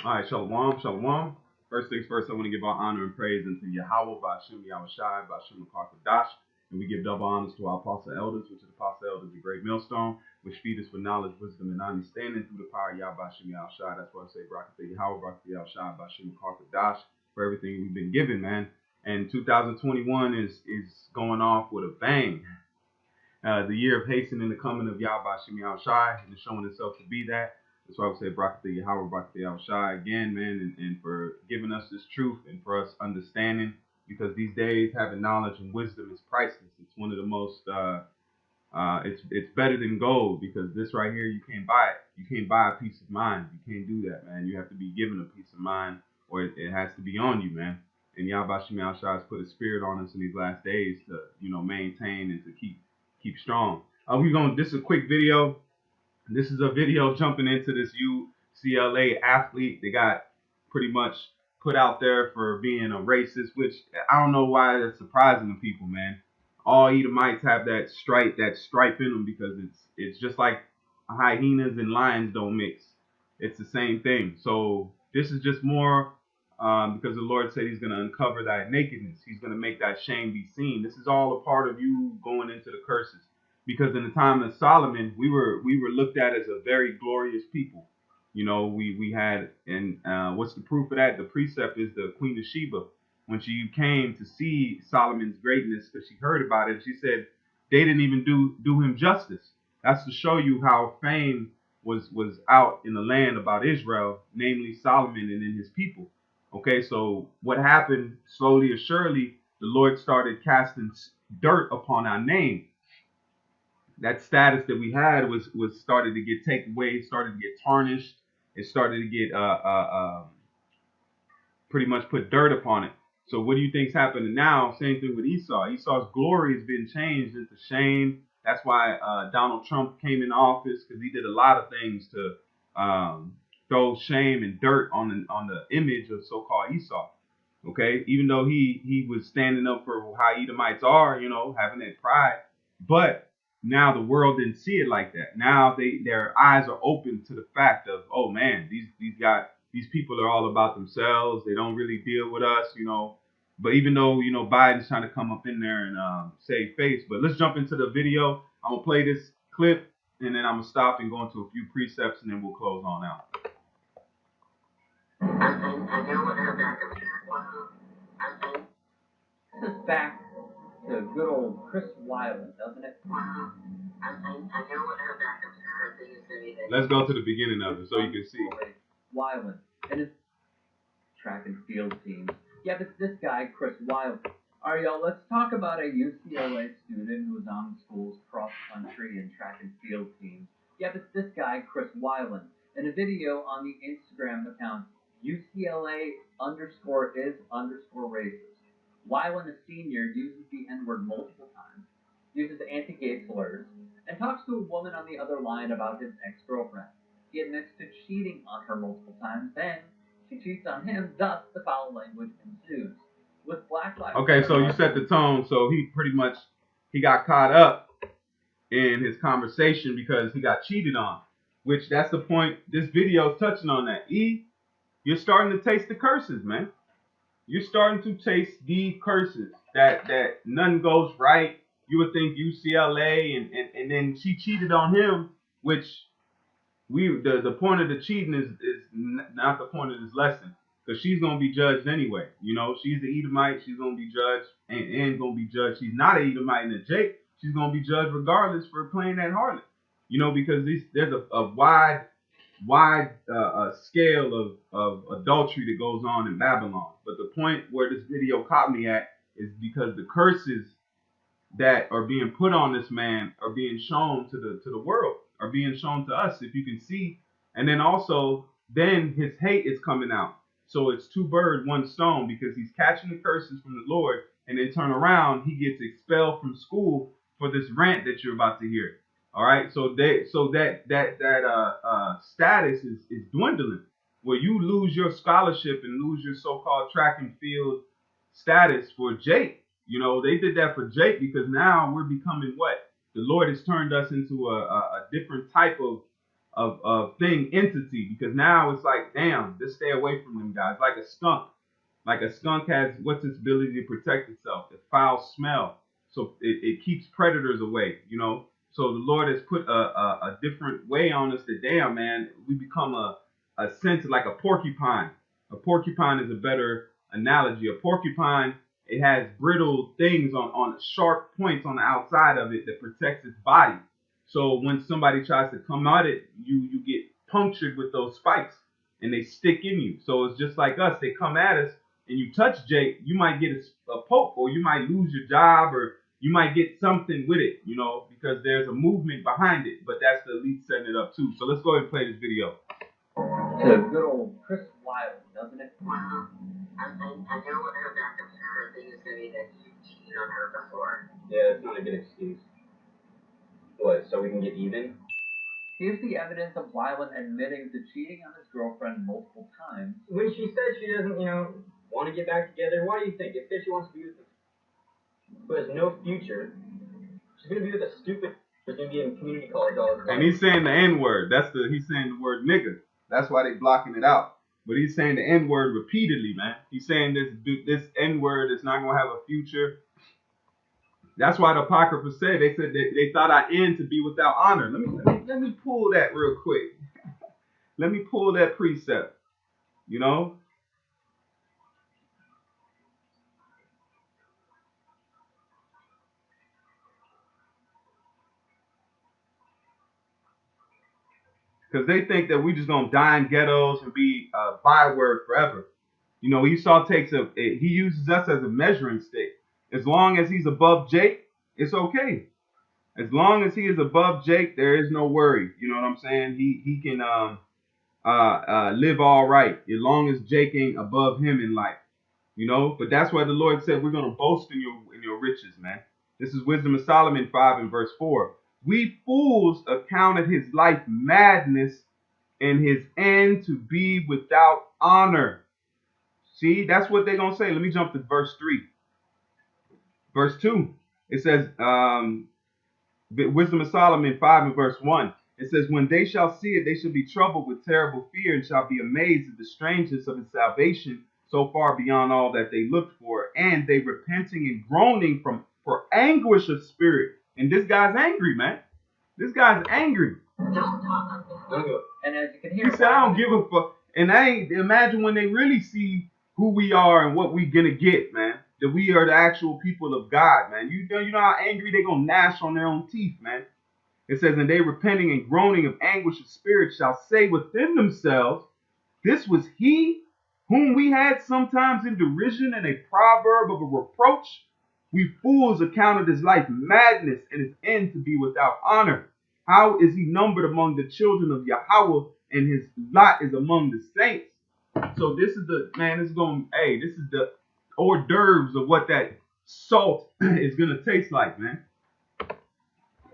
All right, shalom, shalom. First things first, I want to give our honor and praise unto Yahweh, Ba'ashem Yahushai, Ba'ashem Dash, and we give double honors to our apostle elders, which are the apostle elders, the great millstone, which feed us with knowledge, wisdom, and understanding through the power of Yahweh, Ba'ashem Yahushai. That's why I say Barakatah Yahweh, Barakatah Yahushai, Ba'ashem Dash, for everything we've been given, man. And 2021 is going off with a bang. The year of hastening the coming of Yahweh, Ba'ashem Yahushai, and it's showing itself to be that. That's why I would say Barakatah Yahweh, Barakatah Yahushai again, man, and for giving us this truth and for us understanding, because these days having knowledge and wisdom is priceless. It's one of the most, it's better than gold, because this right here, you can't buy it. You can't buy a peace of mind. You can't do that, man. You have to be given a peace of mind, or it has to be on you, man. And Yahweh Ba'ashem Yahushai has put a spirit on us in these last days to, maintain and to keep strong. This is a quick video. This is a video jumping into this UCLA athlete. They got pretty much put out there for being a racist, which I don't know why that's surprising to people, man. All Edomites have that stripe in them, because it's just like hyenas and lions don't mix. It's the same thing. So this is just more because the Lord said He's going to uncover thy nakedness. He's going to make thy shame be seen. This is all a part of you going into the curses. Because in the time of Solomon, we were looked at as a very glorious people. We had, and what's the proof of that? The precept is the Queen of Sheba. When she came to see Solomon's greatness, because she heard about it, she said they didn't even do him justice. That's to show you how fame was out in the land about Israel, namely Solomon and then his people. Okay, so what happened slowly or surely, the Lord started casting dirt upon our name. That status that we had was started to get taken away, started to get tarnished. It started to get pretty much put dirt upon it. So what do you think's happening now? Same thing with Esau. Esau's glory has been changed into shame. That's why Donald Trump came in office, because he did a lot of things to throw shame and dirt on the image of so-called Esau. Okay, even though he was standing up for how Edomites are, having that pride, but now the world didn't see it like that. Now their eyes are open to the fact of, oh man, these people are all about themselves. They don't really deal with us, But even though Biden's trying to come up in there and save face, but let's jump into the video. I'm gonna play this clip, and then I'm gonna stop and go into a few precepts, and then we'll close on out. This is back to good old Chris Wyland, doesn't it? Let's go to the beginning of it so you can see. Wyland and his track and field team. Yeah, this guy, Chris Wyland. All right, y'all, let's talk about a UCLA student who was on the school's cross-country and track and field team. Yeah, this guy, Chris Wyland. In a video on the Instagram account, UCLA_is_racist. Wyland, a senior, uses the N-word multiple times, uses anti-gay slurs, and talks to a woman on the other line about his ex-girlfriend. He admits to cheating on her multiple times, then she cheats on him, thus the foul language ensues. With Black Lives Okay, so you set the tone, so he got caught up in his conversation because he got cheated on, which that's the point. This video is touching on that. You're starting to taste the curses, man. You're starting to taste the curses that nothing goes right. You would think UCLA and then she cheated on him, which the point of the cheating is not the point of this lesson, because she's gonna be judged anyway. She's the Edomite. She's gonna be judged and gonna be judged. She's not an Edomite and a Jake. She's gonna be judged regardless for playing that harlot. Because there's a wide scale of adultery that goes on in Babylon. But the point where this video caught me at is because the curses that are being put on this man are being shown to the world, are being shown to us, if you can see. And then also, then his hate is coming out. So it's two birds, one stone, because he's catching the curses from the Lord, and then turn around, he gets expelled from school for this rant that you're about to hear. All right, so that status is dwindling, where you lose your scholarship and lose your so-called track and field status for Jake. They did that for Jake because now we're becoming what? The Lord has turned us into a different type of entity, because now it's like, damn, just stay away from them guys. Like a skunk. Like a skunk has what's its ability to protect itself? The foul smell. So it keeps predators away, you know. So the Lord has put a different way on us that, damn, man, we become a sense like a porcupine. A porcupine is a better analogy. A porcupine, it has brittle things on sharp points on the outside of it that protects its body. So when somebody tries to come at it, you get punctured with those spikes and they stick in you. So it's just like us. They come at us and you touch Jake, you might get a poke, or you might lose your job, or you might get something with it, you know, because there's a movement behind it. But that's the elite setting it up too. So let's go ahead and play this video. To good old Chris Wiley, doesn't it? Wow. I know what her backup for her thing is going to be that you cheated on her before. Yeah, it's not a good excuse. What, so we can get even? Here's the evidence of Wyland admitting to cheating on his girlfriend multiple times. When she says she doesn't, want to get back together, why do you think? It's because she wants to be with him. Who has no future. She's going to be with a stupid who's going to be in community college all the time. And he's saying the N-word. He's saying the word nigga. That's why they blocking it out. But he's saying the N-word repeatedly, man. He's saying this N-word is not going to have a future. That's why the Apocrypha said, they said that they thought our end to be without honor. Let me pull that real quick. Let me pull that precept. You know? Because they think that we just gonna die in ghettos and be a byword forever. You know, Esau he uses us as a measuring stick. As long as he's above Jake, it's okay. As long as he is above Jake, there is no worry. You know what I'm saying? He can live all right as long as Jake ain't above him in life. You know, but that's why the Lord said we're gonna boast in your riches, man. This is Wisdom of Solomon 5 and verse 4. We fools accounted his life madness and his end to be without honor. See, that's what they're going to say. Let me jump to verse 3. Verse 2. It says, Wisdom of Solomon 5 and verse 1. It says, when they shall see it, they shall be troubled with terrible fear and shall be amazed at the strangeness of his salvation so far beyond all that they looked for. And they repenting and groaning for anguish of spirit. And this guy's angry, man. This guy's angry. And as you can hear, He said, I don't give a fuck. And imagine when they really see who we are and what we're gonna get, man. That we are the actual people of God, man. You know how angry they're gonna gnash on their own teeth, man. It says, and they repenting and groaning of anguish of spirit shall say within themselves, this was he whom we had sometimes in derision and a proverb of a reproach. We fools accounted his life madness and his end to be without honor. How is he numbered among the children of Yahweh, and his lot is among the saints? So this is the hors d'oeuvres of what that salt is gonna taste like, man.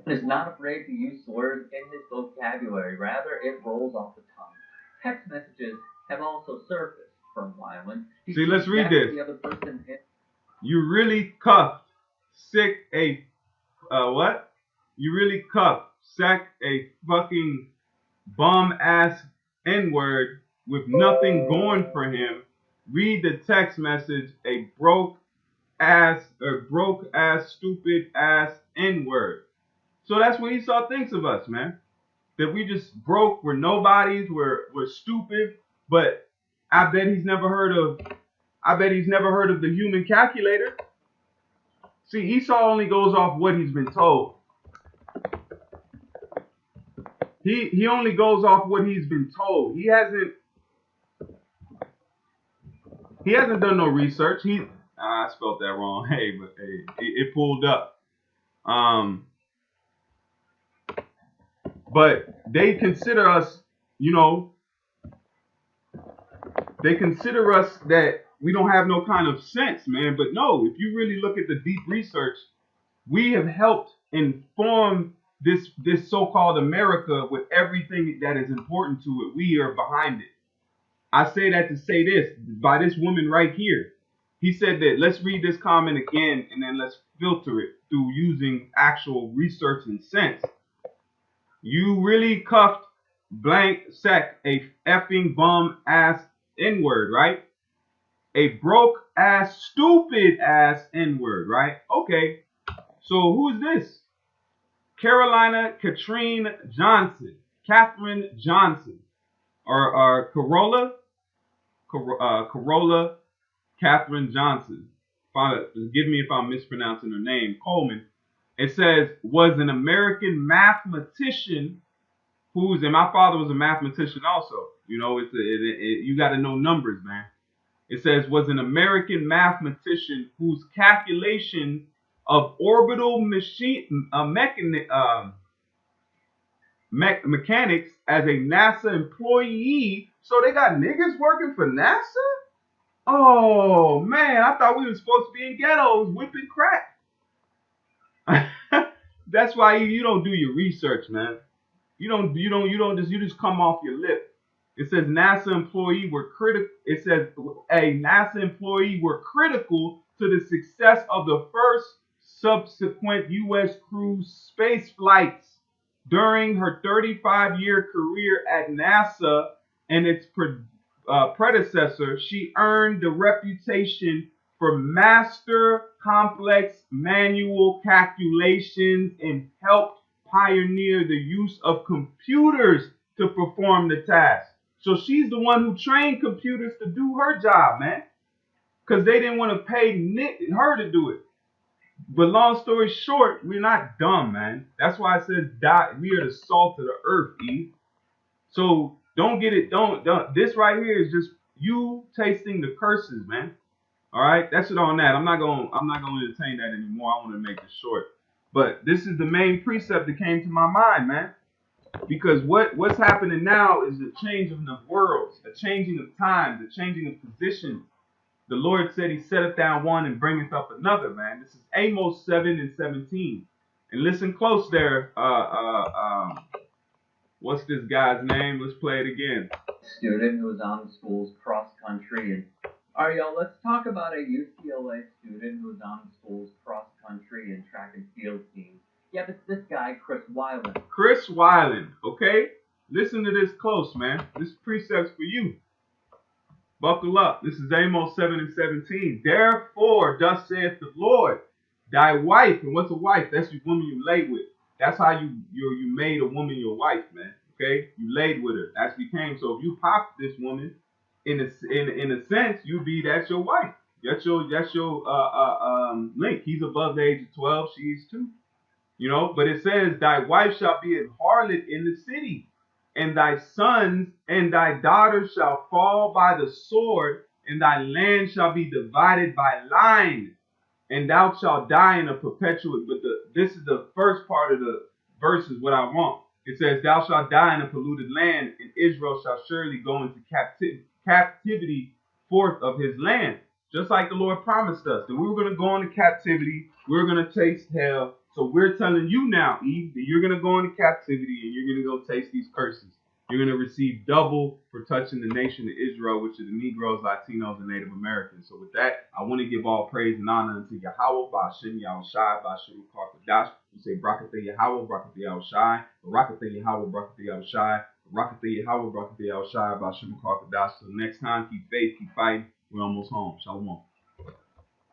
And is not afraid to use slurs in his vocabulary. Rather, it rolls off the tongue. Text messages have also surfaced from Wyland. See, let's read this. The other person You really cuffed what? You really cuffed a fucking bum ass N-word with nothing going for him. Read the text message, a broke ass, stupid ass N-word. So that's what Esau thinks of us, man. That we just broke, we're nobodies, we're stupid. But I bet he's never heard of the human calculator. See, Esau only goes off what he's been told. He only goes off what he's been told. He hasn't done no research. I spelled that wrong. Hey, but it pulled up. But they consider us, they consider us that we don't have no kind of sense, man. But no, if you really look at the deep research, we have helped inform this so-called America with everything that is important to it. We are behind it. I say that to say this, by this woman right here. He said that, let's read this comment again, and then let's filter it through using actual research and sense. You really cuffed blank sec, a effing bum ass N-word, right? A broke ass, stupid ass N-word, right? Okay, so who is this? Carolina Katrine Johnson, Katherine Johnson, or Corolla Katherine Johnson. Forgive me if I'm mispronouncing her name. Coleman. It says was an American mathematician who's, and my father was a mathematician also. You know, you got to know numbers, man. It says was an American mathematician whose calculation of orbital mechanics as a NASA employee. So they got niggas working for NASA? Oh man, I thought we were supposed to be in ghettos whipping crack. That's why you don't do your research, man. You just come off your lip. It says NASA employee were critical. It says a NASA employee were critical to the success of the first subsequent U.S. crew space flights. During her 35-year career at NASA and its predecessor, she earned the reputation for master complex manual calculations and helped pioneer the use of computers to perform the task. So she's the one who trained computers to do her job, man, because they didn't want to pay her to do it. But long story short, we're not dumb, man. That's why it says we are the salt of the earth, Eve. So don't get it. Don't. This right here is just you tasting the curses, man. All right, that's it on that. I'm not gonna entertain that anymore. I want to make it short. But this is the main precept that came to my mind, man. Because what's happening now is a change of the worlds, a changing of times, a changing of positions. The Lord said he setteth down one and bringeth up another, man. This is Amos 7:17. And listen close there. What's this guy's name? Let's play it again. Student who was on the school's cross country and Ariel, let's talk about a UCLA student who was on the school's cross country and track and field team. Yeah, but this guy, Chris Weiland. Chris Weiland, okay? Listen to this close, man. This precept's for you. Buckle up. This is Amos 7:17. Therefore, thus saith the Lord, thy wife, and what's a wife? That's the woman you lay with. That's how you made a woman your wife, man. Okay, you laid with her. That's became. So if you pop this woman, in a sense, that's your wife. That's your link. He's above the age of 12. She's 2. You know, but it says, thy wife shall be an harlot in the city, and thy sons and thy daughters shall fall by the sword, and thy land shall be divided by line, and thou shalt die in a perpetual. But this is the first part of the verse is what I want. It says, thou shalt die in a polluted land, and Israel shall surely go into captivity forth of his land. Just like the Lord promised us that we were going to go into captivity, we were going to taste hell. So we're telling you now, Eve, that you're going to go into captivity and you're going to go taste these curses. You're going to receive double for touching the nation of Israel, which are the Negroes, Latinos, and Native Americans. So with that, I want to give all praise and honor unto Yahweh, Ba'ashem Yahushai, Ba'ashem Karkadash. We say, Brakathe Yahweh, Brakathe Yahushai, Barakathe Yahweh, Brakathe Yahushai, Barakathe Yahweh, Brakathe Yahushai, Ba'ashem Karkadash. So next time, keep faith, keep fighting. We're almost home. Shalom.